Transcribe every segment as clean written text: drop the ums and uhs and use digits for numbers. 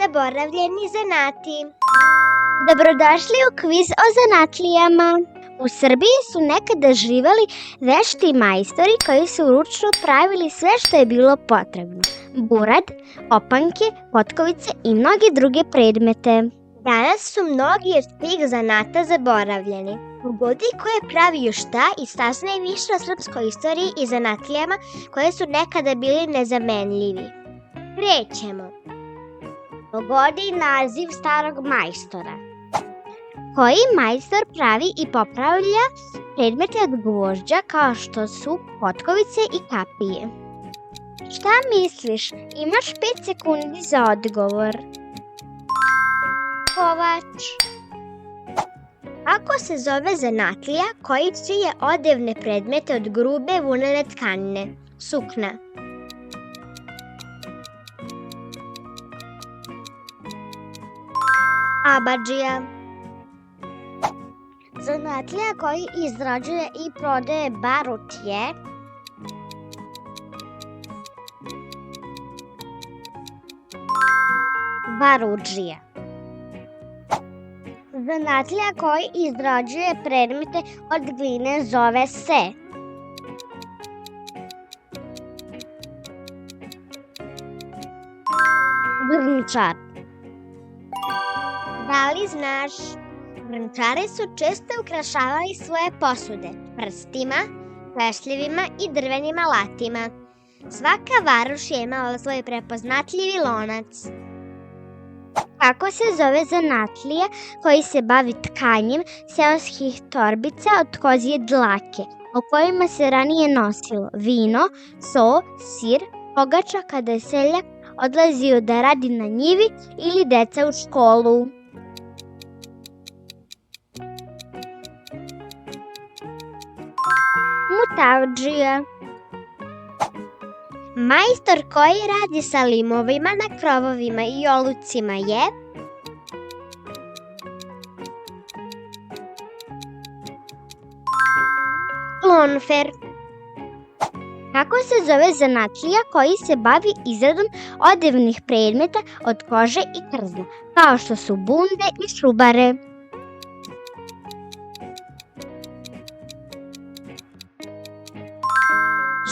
Zaboravljeni zanati. Dobrodošli u kviz o zanatlijama. U Srbiji su nekada živeli vešti majstori koji su ručno pravili sve što je bilo potrebno. Burad, opanke, potkovice i mnoge druge predmete. Danas su mnogi od tih zanata zaboravljeni. Pogodi ko je pravio šta i saznaj više o srpskoj istoriji i zanatlijama koje su nekada bili nezamenljivi. Krećemo. Pogodi naziv starog majstora. Koji majstor pravi i popravlja predmete od gvožđa kao što su potkovice i kapije? Šta misliš? Imaš 5 sekundi za odgovor. Kovač. Kako se zove zanatlija koji šije odevne predmete od grube vunene tkanine? Sukna. Abadžija. Zanatlija koji izrađuje i prodaje barut je barudžija. Zanatlija koji izrađuje predmete od gline zove se grnčar. Da li znaš? Grnčari su često ukrašavali svoje posude prstima, klešljivima i drvenim alatima. Svaka varoš je imala svoj prepoznatljivi lonac. Kako se zove zanatlija koji se bavi tkanjem seoskih torbica od kozje dlake, o kojima se ranije nosilo vino, so, sir, pogača kada je seljak odlazio da radi na njivi ili deca u školu? Mutavdžija. Majstor koji radi sa limovima na krovovima i olucima je lonfer. Kako se zove zanatlija koji se bavi izradom odevnih predmeta od kože i krzna, kao što su bunde i šubare?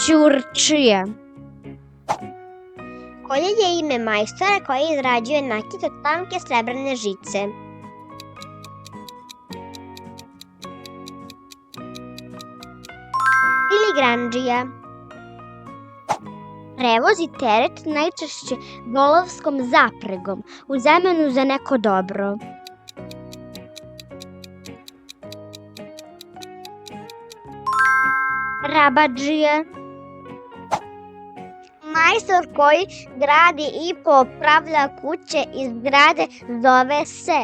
Ćurčija. Koje je ime majstora koji izrađuje nakit od tanke srebrne žice? Filigranđija. Prevozi teret najčešće volovskom zapregom u zamenu za neko dobro. Rabadžija. Majstor koji gradi i popravlja kuće i zgrade zove se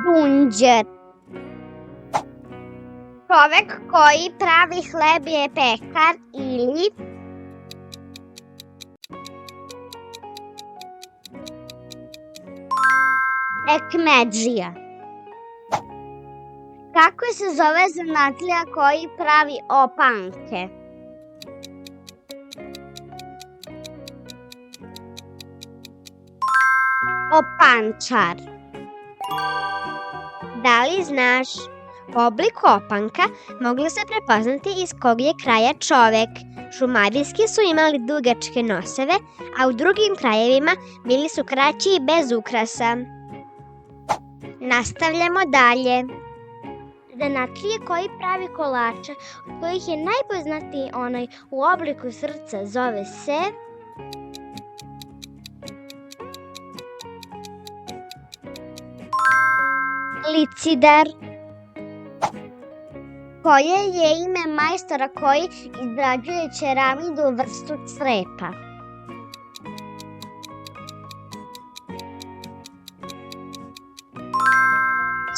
bunđer. Čovek koji pravi hleb je pekar ili ekmedžija. Kako se zove zanatlija koji pravi opanke? Opančar. Da li znaš? Oblik opanka moglo se prepoznati iz kog je kraja čovek. Šumadijski su imali dugačke noseve, a u drugim krajevima bili su kraći i bez ukrasa. Nastavljamo dalje. Zanatlije koji pravi kolače, od kojih je najpoznatiji onaj u obliku srca, zove se licidar. Koje je ime majstora koji izrađuje ćeramidu vrstu crepa?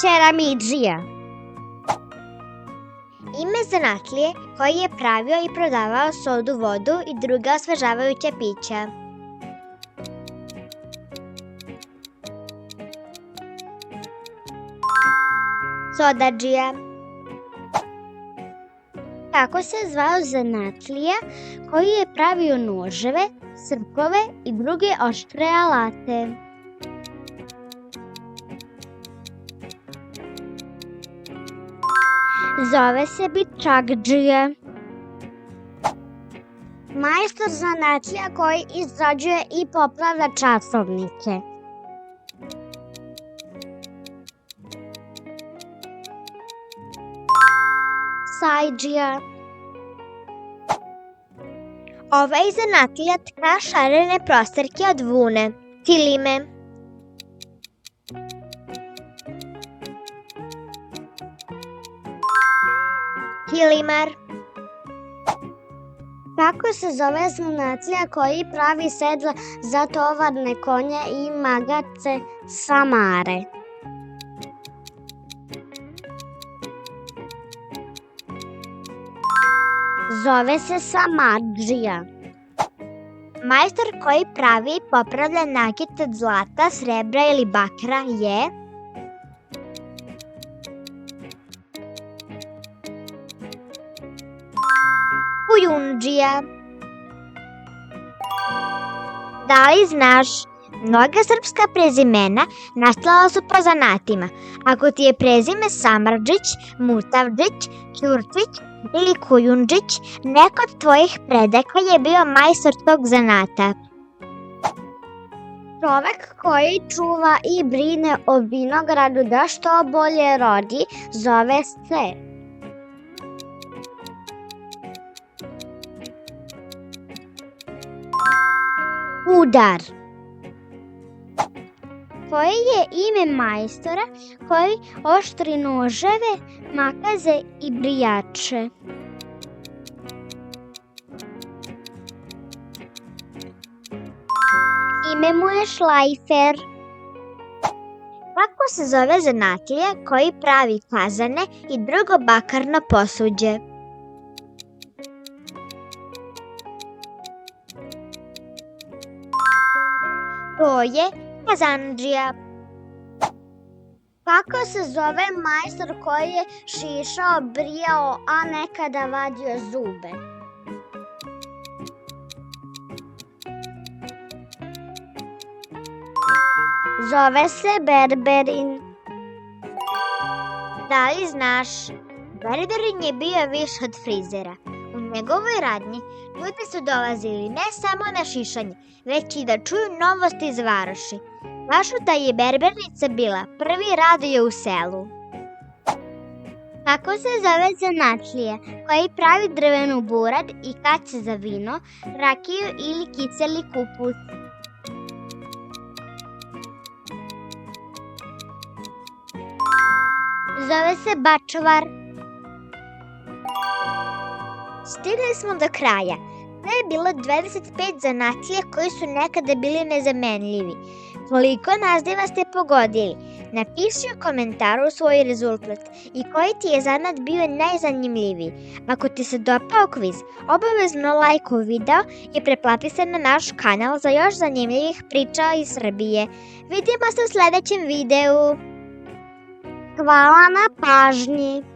Ćeramidžija. Ime zanatlije koji je pravio i prodavao sodu, vodu i druga osvežavajuća pića. Sodadžija. Kako se zvao zanatlija koji je pravio noževe, srpove i druge oštre alate? Zove se bičakdžija. Majstor zanatlija koji izrađuje i popravlja časovnike. Sajdžija. Ovaj zanatlija tka šarene prostorke od vune. Tilime. Kilimar. Kako se zove zanatlija koji pravi sedla za tovarne konje i magace samare? Zove se samardžija. Majstor koji pravi i popravlja nakit od zlata, srebra ili bakra je kujundžija. Da li znaš, mnoga srpska prezimena nastala su po zanatima. Ako ti je prezime Samardžić, Mutavdžić, Ćurčić ili Kujundžić, neko od tvojih predaka je bio majstor tog zanata. Čovek koji čuva i brine o vinogradu da što bolje rodi, zove se udar. Koje je ime majstora koji oštri noževe, makaze i brijače? Ime mu je šlajfer. Kako se zove zanatlija koji pravi kazane i drugo bakarno posuđe? To je kazandžija. Kako se zove majstor koji je šišao, brijao, a nekada vadio zube? Zove se berberin. Da li znaš, berberin je bio više od frizera. U njegovoj radnji ljudi su dolazili ne samo na šišanje, već i da čuju novosti iz varoši. Kažu da je berbernica bila prvi radio u selu. Kako se zove zanatlija koji pravi drvenu burad i kace za vino, rakiju ili kiseli kupus? Zove se bačvar. Stigli smo do kraja. To je bilo 25 zanatlija koji su nekada bili nezamenljivi. Koliko naziva ste pogodili? Napiši u komentaru svoj rezultat i koji ti je zanat bio najzanimljiviji. Ako ti se dopao kviz, obavezno lajkuj video i pretplati se na naš kanal za još zanimljivih priča iz Srbije. Vidimo se u sledećem videu. Hvala na pažnji!